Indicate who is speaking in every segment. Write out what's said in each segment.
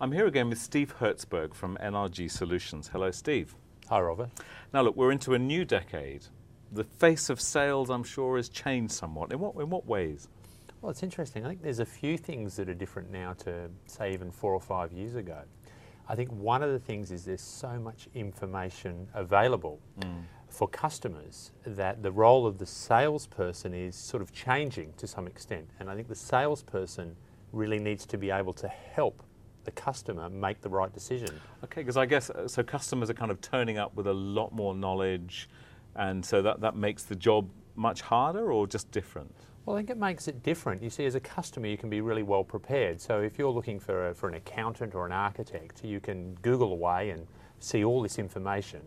Speaker 1: I'm here again with Steve Hertzberg from NRG Solutions. Hello, Steve.
Speaker 2: Hi, Robert.
Speaker 1: Now look, we're into a new decade. The face of sales, I'm sure, has changed somewhat. In what ways?
Speaker 2: Well, it's interesting. I think there's a few things that are different now to, say, even 4 or 5 years ago. I think one of the things is there's so much information available for customers that the role of the salesperson is sort of changing to some extent. And I think the salesperson really needs to be able to help the customer make the right decision.
Speaker 1: Okay, because I guess, so customers are kind of turning up with a lot more knowledge, and so that makes the job much harder or just different?
Speaker 2: Well, I think it makes it different. You see, as a customer, you can be really well prepared. So if you're looking for an accountant or an architect, you can Google away and see all this information.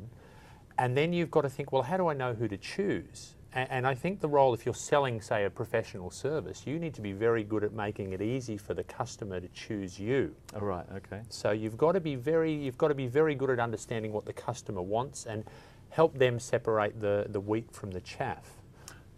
Speaker 2: And then you've got to think, well, how do I know who to choose? And I think the role, if you're selling, say, a professional service, you need to be very good at making it easy for the customer to choose you.
Speaker 1: Oh, right, okay.
Speaker 2: So you've got to be very good at understanding what the customer wants and help them separate the wheat from the chaff.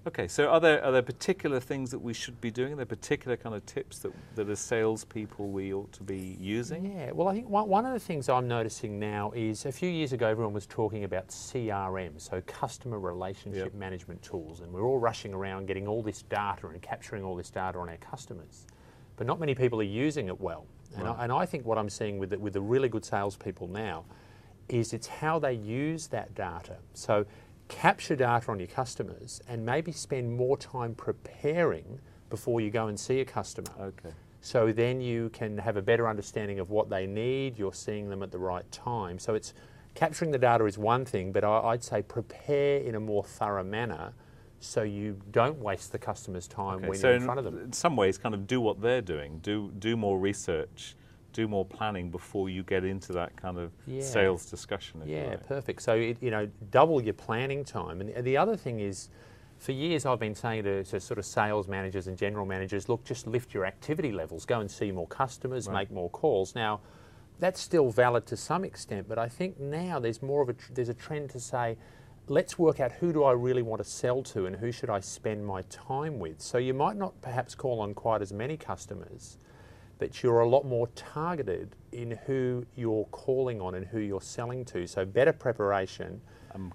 Speaker 1: Okay, so are there particular things that we should be doing? Are there particular kind of tips that as salespeople we ought to be using?
Speaker 2: Yeah, well, I think one of the things I'm noticing now is a few years ago everyone was talking about CRM, so customer relationship management tools, and we're all rushing around getting all this data and capturing all this data on our customers. But not many people are using it well. And I think what I'm seeing with the really good salespeople now is it's how they use that data. So capture data on your customers and maybe spend more time preparing before you go and see a customer.
Speaker 1: Okay.
Speaker 2: So then you can have a better understanding of what they need, you're seeing them at the right time. So it's capturing the data is one thing, but I'd say prepare in a more thorough manner so you don't waste the customer's time when you're in front of them.
Speaker 1: In some ways, kind of do what they're doing, do more research, do more planning before you get into that kind of sales discussion. If you like.
Speaker 2: Perfect. So double your planning time. And the other thing is, for years I've been saying to sort of sales managers and general managers, look, just lift your activity levels, go and see more customers, make more calls. Now, that's still valid to some extent, but I think now there's there's a trend to say, let's work out who do I really want to sell to and who should I spend my time with. So you might not perhaps call on quite as many customers, but you're a lot more targeted in who you're calling on and who you're selling to. So better preparation.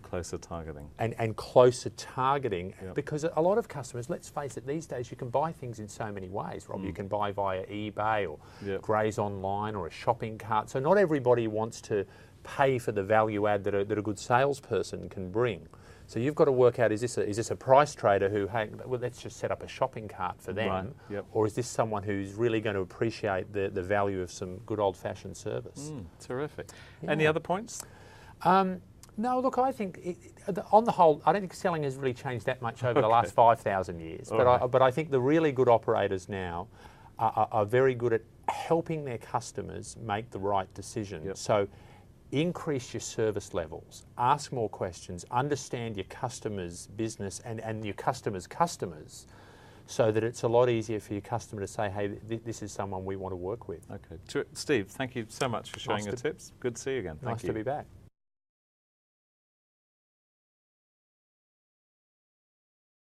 Speaker 1: Closer targeting.
Speaker 2: And closer targeting, because a lot of customers, let's face it, these days you can buy things in so many ways, Rob. You can buy via eBay or Graze Online or a shopping cart. So not everybody wants to pay for the value add that a good salesperson can bring. So you've got to work out, is this a price trader who, hey, well, let's just set up a shopping cart for them, or is this someone who's really going to appreciate the value of some good old-fashioned service?
Speaker 1: Terrific. Any other points?
Speaker 2: No, look, I think, on the whole, I don't think selling has really changed that much over the last 5,000 years. But I think the really good operators now are very good at helping their customers make the right decision. So increase your service levels, ask more questions, understand your customer's business and your customer's customers, so that it's a lot easier for your customer to say, hey, this is someone we want to work with.
Speaker 1: Okay. Steve, thank you so much for sharing your tips. Good to see you again. Thank you.
Speaker 2: Nice to be back.